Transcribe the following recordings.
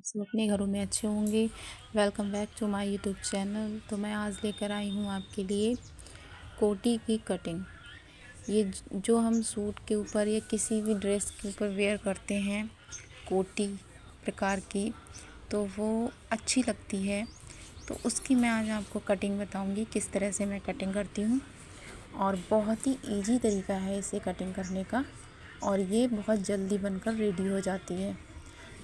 सब अपने घरों में अच्छे होंगे। Welcome back to my YouTube channel. तो मैं आज लेकर आई हूँ आपके लिए कोटी की कटिंग। ये जो हम सूट के ऊपर या किसी भी ड्रेस के ऊपर वेयर करते हैं कोटी प्रकार की, तो वो अच्छी लगती है। तो उसकी मैं आज आपको कटिंग बताऊंगी, किस तरह से मैं कटिंग करती हूँ। और बहुत ही इजी तरीका है इसे कटिंग करने का, और ये बहुत जल्दी बनकर रेडी हो जाती है।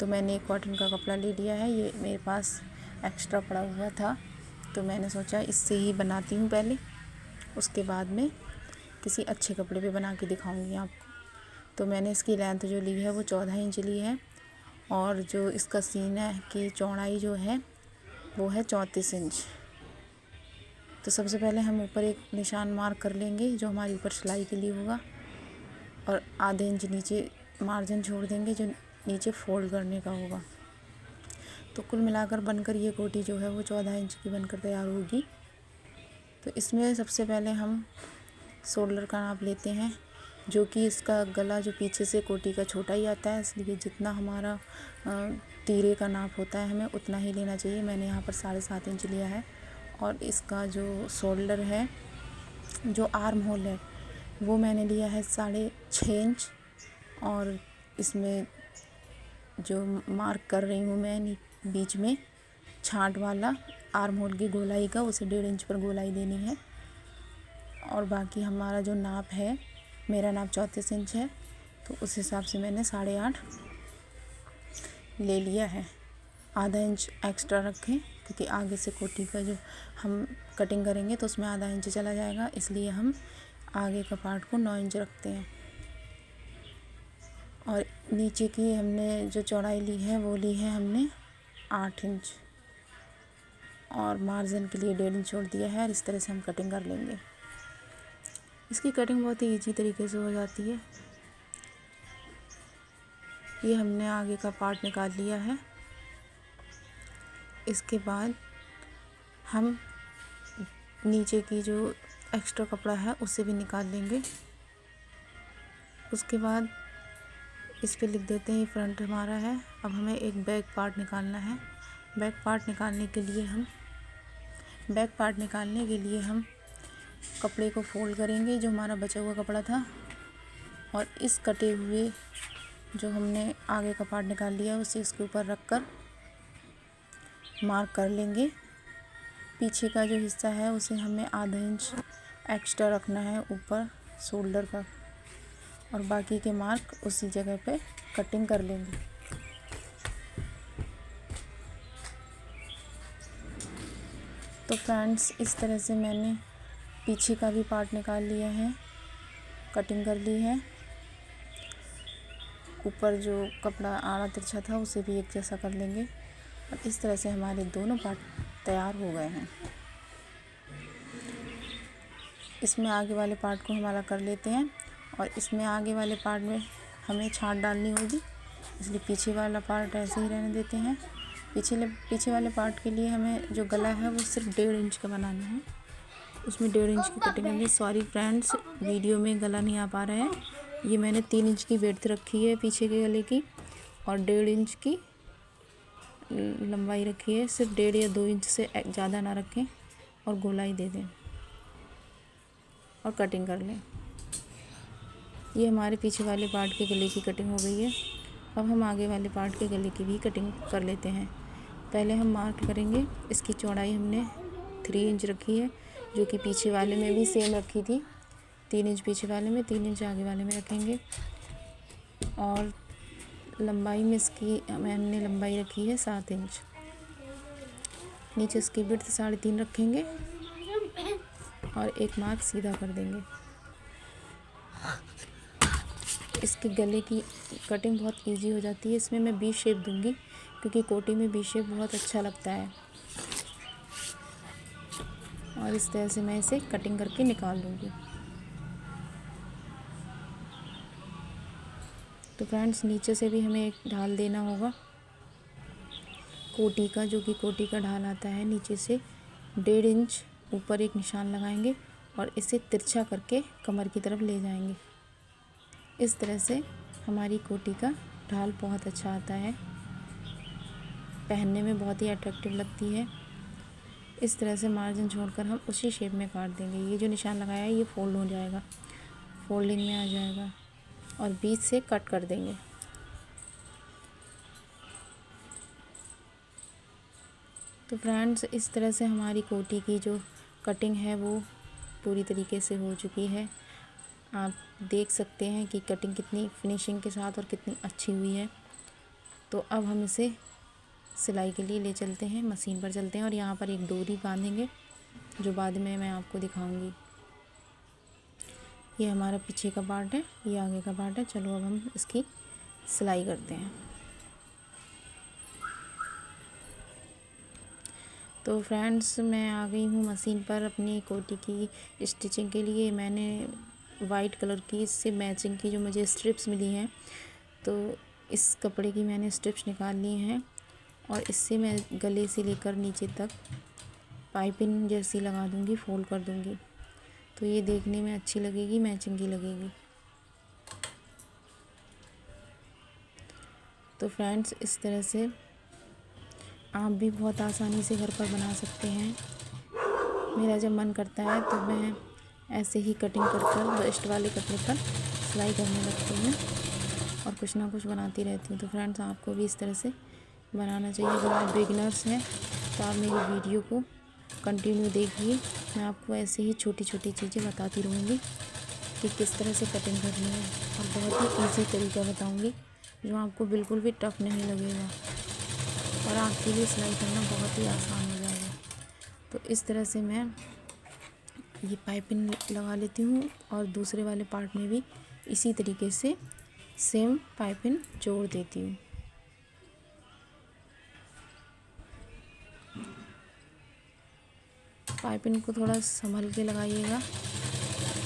तो मैंने एक कॉटन का कपड़ा ले लिया है, ये मेरे पास एक्स्ट्रा पड़ा हुआ था, तो मैंने सोचा इससे ही बनाती हूँ पहले, उसके बाद में किसी अच्छे कपड़े पे बना के दिखाऊंगी आपको। तो मैंने इसकी लेंथ जो ली है वो 14 इंच ली है, और जो इसका सीना की चौड़ाई जो है वो है 34 इंच। तो सबसे पहले हम ऊपर एक निशान मार्क कर लेंगे जो हमारी ऊपर सिलाई के लिए होगा, और आधे इंच नीचे मार्जिन छोड़ देंगे जो नीचे फोल्ड करने का होगा। तो कुल मिलाकर बनकर ये कोटी जो है वो 14 इंच की बनकर तैयार होगी। तो इसमें सबसे पहले हम शोल्डर का नाप लेते हैं, जो कि इसका गला जो पीछे से कोटी का छोटा ही आता है, इसलिए जितना हमारा तीरे का नाप होता है हमें उतना ही लेना चाहिए। मैंने यहाँ पर 7.5 इंच लिया है। और इसका जो शोल्डर है, जो आर्म होल है, वो मैंने लिया है 6.5 इंच। और इसमें जो मार्क कर रही हूँ मैं बीच में छांट वाला आर्म होल की गोलाई का, उसे 1.5 इंच पर गोलाई देनी है। और बाकी हमारा जो नाप है, मेरा नाप 34 इंच है, तो उस हिसाब से मैंने 8.5 ले लिया है। आधा इंच एक्स्ट्रा रखें, क्योंकि आगे से कोटी का जो हम कटिंग करेंगे तो उसमें आधा इंच चला जाएगा, इसलिए हम आगे का पार्ट को 9 इंच रखते हैं। और नीचे की हमने जो चौड़ाई ली है वो ली है हमने 8 इंच, और मार्जिन के लिए 1.5 इंच छोड़ दिया है। और इस तरह से हम कटिंग कर लेंगे। इसकी कटिंग बहुत ही ईजी तरीके से हो जाती है। ये हमने आगे का पार्ट निकाल लिया है। इसके बाद हम नीचे की जो एक्स्ट्रा कपड़ा है उसे भी निकाल लेंगे। उसके बाद इस पे लिख देते हैं ये फ्रंट हमारा है। अब हमें एक बैक पार्ट निकालना है। बैक पार्ट निकालने के लिए हम कपड़े को फोल्ड करेंगे, जो हमारा बचा हुआ कपड़ा था, और इस कटे हुए जो हमने आगे का पार्ट निकाल लिया उसे इसके ऊपर रखकर मार्क कर लेंगे। पीछे का जो हिस्सा है उसे हमें आधा इंच एक्स्ट्रा रखना है ऊपर शोल्डर का, और बाकी के मार्क उसी जगह पे कटिंग कर लेंगे। तो फ्रेंड्स, इस तरह से मैंने पीछे का भी पार्ट निकाल लिया है, कटिंग कर ली है। ऊपर जो कपड़ा आड़ा तिरछा था उसे भी एक जैसा कर लेंगे, और इस तरह से हमारे दोनों पार्ट तैयार हो गए हैं। इसमें आगे वाले पार्ट को हमारा कर लेते हैं, और इसमें आगे वाले पार्ट में हमें छांट डालनी होगी, इसलिए पीछे वाला पार्ट ऐसे ही रहने देते हैं। पीछे वाले पार्ट के लिए हमें जो गला है वो सिर्फ 1.5 इंच का बनाना है, उसमें 1.5 इंच की कटिंग होगी। सॉरी फ्रेंड्स, वीडियो में गला नहीं आ पा रहा है। ये मैंने 3 इंच की विड्थ रखी है पीछे के गले की, और 1.5 इंच की लंबाई रखी है। सिर्फ 1.5 या 2 इंच से ज़्यादा ना रखें, और गोलाई दे दें और कटिंग कर लें। ये हमारे पीछे वाले पार्ट के गले की कटिंग हो गई है। अब हम आगे वाले पार्ट के गले की भी कटिंग कर लेते हैं। पहले हम मार्क करेंगे। इसकी चौड़ाई हमने 3 इंच रखी है, जो कि पीछे वाले में भी सेम रखी थी। 3 इंच पीछे वाले में, 3 इंच आगे वाले में रखेंगे। और लंबाई में इसकी हमने लंबाई रखी है 7 इंच। नीचे इसकी विड्थ 3.5 रखेंगे, और एक मार्क सीधा कर देंगे। इसके गले की कटिंग बहुत इजी हो जाती है। इसमें मैं वी शेप दूंगी, क्योंकि कोटी में वी शेप बहुत अच्छा लगता है। और इस तरह से मैं इसे कटिंग करके निकाल लूँगी। तो फ्रेंड्स, नीचे से भी हमें एक ढाल देना होगा कोटी का, जो कि कोटी का ढाल आता है नीचे से 1.5 इंच ऊपर एक निशान लगाएंगे, और इसे तिरछा करके कमर की तरफ ले जाएंगे। इस तरह से हमारी कोटी का ढाल बहुत अच्छा आता है। पहनने में बहुत ही अट्रैक्टिव लगती है। इस तरह से मार्जिन छोड़कर हम उसी शेप में काट देंगे। ये जो निशान लगाया है ये फोल्ड हो जाएगा, फोल्डिंग में आ जाएगा और बीच से कट कर देंगे। तो फ्रेंड्स, इस तरह से हमारी कोटी की जो कटिंग है वो पूरी तरीके से हो चुकी है। आप देख सकते हैं कि कटिंग कितनी फिनिशिंग के साथ और कितनी अच्छी हुई है। तो अब हम इसे सिलाई के लिए ले चलते हैं, मशीन पर चलते हैं और यहाँ पर एक डोरी बांधेंगे जो बाद में मैं आपको दिखाऊंगी। ये हमारा पीछे का पार्ट है, ये आगे का पार्ट है। चलो अब हम इसकी सिलाई करते हैं। तो फ्रेंड्स, मैं आ गई हूँ मशीन पर अपनी कोटी की स्टिचिंग के लिए। मैंने वाइट कलर की इससे मैचिंग की जो मुझे स्ट्रिप्स मिली हैं, तो इस कपड़े की मैंने स्ट्रिप्स निकाल ली हैं और इससे मैं गले से लेकर नीचे तक पाइपिंग जैसी लगा दूँगी, फोल्ड कर दूँगी। तो ये देखने में अच्छी लगेगी, मैचिंग की लगेगी। तो फ्रेंड्स, इस तरह से आप भी बहुत आसानी से घर पर बना सकते हैं। मेरा जब मन करता है तो मैं ऐसे ही कटिंग कर वेस्ट वाले कपड़े पर सिलाई करने लगती हूँ और कुछ ना कुछ बनाती रहती हूँ। तो फ्रेंड्स, आपको भी इस तरह से बनाना चाहिए। अगर आप बिगिनर्स हैं तो आप मेरी वीडियो को कंटिन्यू देखिए। मैं आपको ऐसे ही छोटी छोटी चीज़ें बताती रहूँगी कि किस तरह से कटिंग करनी है और बहुत ही ईजी तरीका बताऊँगी जो आपको बिल्कुल भी टफ़ नहीं लगेगा और आपके लिए सिलाई करना बहुत ही आसान हो जाएगा। तो इस तरह से मैं ये पाइपिंग लगा लेती हूँ और दूसरे वाले पार्ट में भी इसी तरीके से सेम पाइपिंग जोड़ देती हूँ। पाइपिंग को थोड़ा संभल के लगाइएगा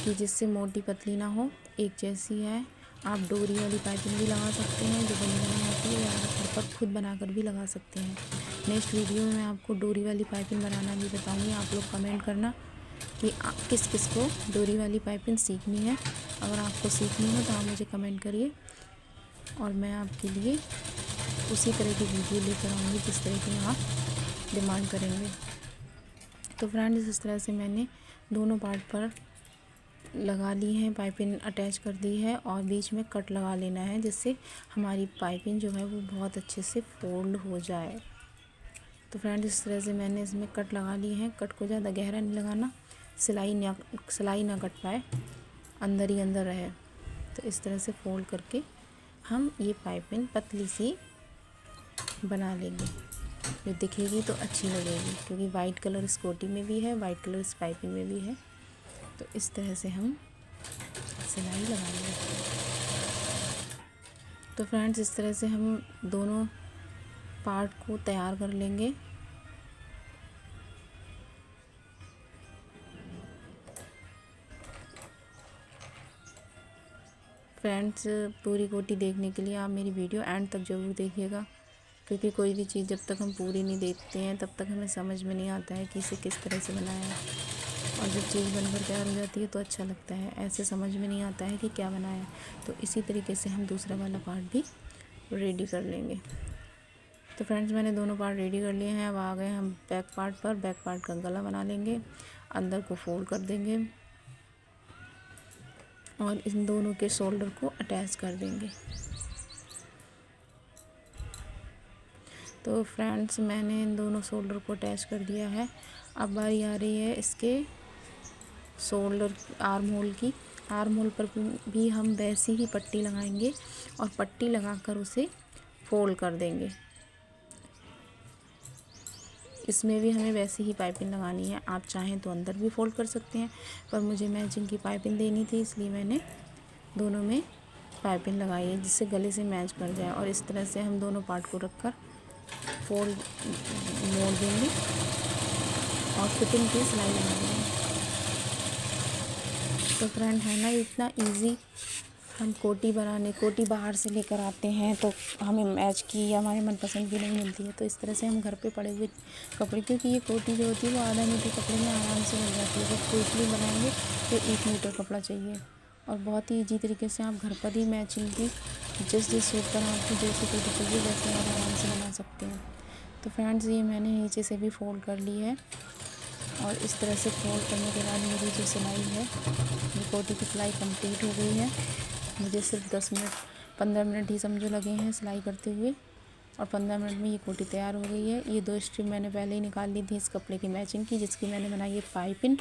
कि जिससे मोटी पतली ना हो, एक जैसी है। आप डोरी वाली पाइपिंग भी लगा सकते हैं जो बनी बनाई आती है, या घर पर खुद बनाकर भी लगा सकते हैं। नेक्स्ट वीडियो में मैं आपको डोरी वाली पाइपिंग बनाना भी बताऊंगी। आप लोग कमेंट करना कि किस किस को डोरी वाली पाइपिंग सीखनी है। अगर आपको सीखनी हो तो आप मुझे कमेंट करिए और मैं आपके लिए उसी तरह की वीडियो लेकर आऊँगी जिस तरह की आप डिमांड करेंगे। तो फ्रेंड्स, इस तरह से मैंने दोनों पार्ट पर लगा ली है, पाइपिंग अटैच कर दी है और बीच में कट लगा लेना है जिससे हमारी पाइपिंग जो है वो बहुत अच्छे से फोल्ड हो जाए। तो फ्रेंड्स, इस तरह से मैंने इसमें कट लगा ली है। कट को ज़्यादा गहरा नहीं लगाना, सिलाई ना कट पाए, अंदर ही अंदर रहे। तो इस तरह से फोल्ड करके हम ये पाइपिंग पतली सी बना लेंगे जो दिखेगी तो अच्छी लगेगी, क्योंकि वाइट कलर इस कोटी में भी है, वाइट कलर इस पाइपिंग में भी है। तो इस तरह से हम सिलाई लगा लेंगे। तो फ्रेंड्स, इस तरह से हम दोनों पार्ट को तैयार कर लेंगे। फ्रेंड्स, पूरी कोटी देखने के लिए आप मेरी वीडियो एंड तक ज़रूर देखिएगा, क्योंकि कोई भी चीज़ जब तक हम पूरी नहीं देखते हैं तब तक हमें समझ में नहीं आता है कि इसे किस तरह से बनाया है। और जब चीज़ बनकर तैयार हो जाती है तो अच्छा लगता है, ऐसे समझ में नहीं आता है कि क्या बनाया। तो इसी तरीके से हम दूसरा वाला पार्ट भी रेडी कर लेंगे। तो फ्रेंड्स, मैंने दोनों पार्ट रेडी कर लिए हैं। अब आ गए हम बैक पार्ट पर। बैक पार्ट का गला बना लेंगे, अंदर को फोल्ड कर देंगे और इन दोनों के शोल्डर को अटैच कर देंगे। तो फ्रेंड्स, मैंने इन दोनों शोल्डर को अटैच कर दिया है। अब बारी आ रही है इसके शोल्डर आर्म होल की। आर्म होल पर भी हम वैसी ही पट्टी लगाएंगे और पट्टी लगाकर उसे फोल्ड कर देंगे। इसमें भी हमें वैसी ही पाइपिंग लगानी है। आप चाहें तो अंदर भी फोल्ड कर सकते हैं, पर मुझे मैचिंग की पाइपिंग देनी थी, इसलिए मैंने दोनों में पाइपिंग लगाई है जिससे गले से मैच कर जाए। और इस तरह से हम दोनों पार्ट को रखकर फोल्ड मोड़ देंगे और फिटिंग की सिलाई लगा देंगे। तो फ्रेंड, है ना इतना इजी। हम कोटी बाहर से लेकर आते हैं तो हमें मैच की या हमारे मनपसंद की नहीं मिलती है। तो इस तरह से हम घर पे पड़े हुए कपड़े, क्योंकि ये कोटी जो होती है वो आधा मीटर कपड़े में आराम से बन जाती है। जब पोटली बनाएंगे तो 1 मीटर कपड़ा चाहिए और बहुत ही ईजी तरीके से आप घर पर ही मैचिंग की जिस सूट पर आपको जैसी कोटी चाहिए वैसे आप आराम से बना सकते हैं। तो फ्रेंड्स ये मैंने नीचे से भी फोल्ड कर ली है और इस तरह से फोल्ड करने के बाद मेरी जो सिलाई है, ये कोटी की सिलाई कंप्लीट हो गई है। मुझे सिर्फ 15 मिनट ही समझो लगे हैं सिलाई करते हुए और 15 मिनट में ये कोटी तैयार हो गई है। ये 2 स्ट्रिप मैंने पहले ही निकाल ली थी इस कपड़े की मैचिंग की, जिसकी मैंने बनाई है पाइपिंग।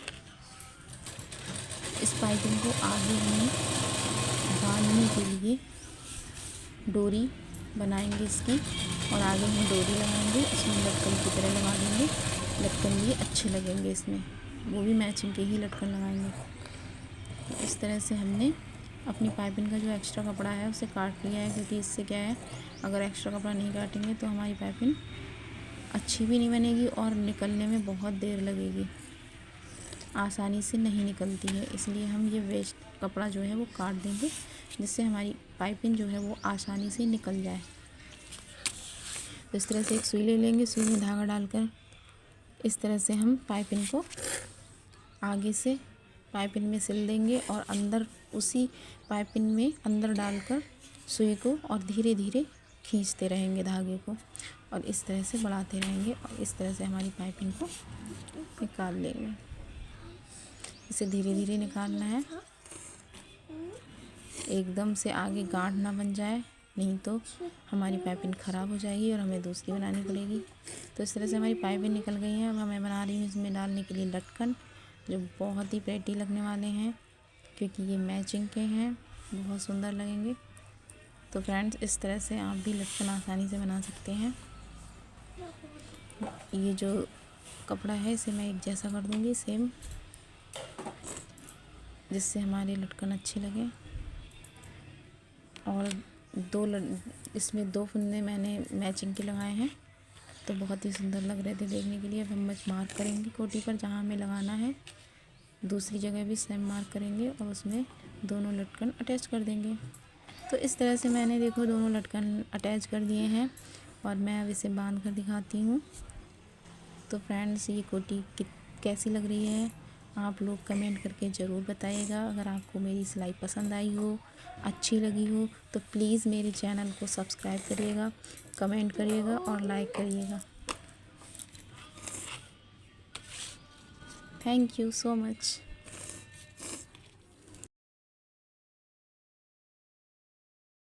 इस पाइपिंग को आगे हमें बांधने के लिए डोरी बनाएंगे इसकी और आगे हम डोरी लगाएंगे, इसमें लटकन की तरह लगा देंगे। लटकन ये अच्छे लगेंगे, इसमें वो भी मैचिंग के ही लटकन लगाएंगे। तो इस तरह से हमने अपनी पाइपिंग का जो एक्स्ट्रा कपड़ा है उसे काट लिया है, क्योंकि इससे क्या है, अगर एक्स्ट्रा कपड़ा नहीं काटेंगे तो हमारी पाइपिंग अच्छी भी नहीं बनेगी और निकलने में बहुत देर लगेगी, आसानी से नहीं निकलती है। इसलिए हम ये वेस्ट कपड़ा जो है वो काट देंगे, जिससे हमारी पाइपिंग जो है वो आसानी से निकल जाए। तो इस तरह से एक सुई ले लेंगे, सुई में धागा डालकर इस तरह से हम पाइपिंग को आगे से पाइपिंग में सिल देंगे और अंदर उसी पाइपिंग में अंदर डालकर सुई को और धीरे धीरे खींचते रहेंगे धागे को और इस तरह से बढ़ाते रहेंगे और इस तरह से हमारी पाइपिंग को निकाल लेंगे। इसे धीरे धीरे निकालना है, एकदम से आगे गांठ ना बन जाए, नहीं तो हमारी पाइपिंग ख़राब हो जाएगी और हमें दूसरी बनानी पड़ेगी। तो इस तरह से हमारी पाइपिंग निकल गई है। अब मैं बना रही हूँ इसमें डालने के लिए लटकन, जो बहुत ही प्रेटी लगने वाले हैं, क्योंकि ये मैचिंग के हैं, बहुत सुंदर लगेंगे। तो फ्रेंड्स इस तरह से आप भी लटकन आसानी से बना सकते हैं। ये जो कपड़ा है इसे मैं एक जैसा कर दूँगी सेम, जिससे हमारे लटकन अच्छे लगे। और इसमें 2 फंदे मैंने मैचिंग के लगाए हैं, तो बहुत ही सुंदर लग रहे थे देखने के लिए। अब हम मार्क करेंगे कोटी पर जहाँ हमें लगाना है, दूसरी जगह भी सेम मार्क करेंगे और उसमें दोनों लटकन अटैच कर देंगे। तो इस तरह से मैंने देखो दोनों लटकन अटैच कर दिए हैं और मैं अब इसे बांध कर दिखाती हूँ। तो फ्रेंड्स ये कोटी कैसी लग रही है, आप लोग कमेंट करके ज़रूर बताइएगा। अगर आपको मेरी सिलाई पसंद आई हो, अच्छी लगी हो, तो प्लीज़ मेरे चैनल को सब्सक्राइब करिएगा, कमेंट करिएगा और लाइक करिएगा। Thank you so much.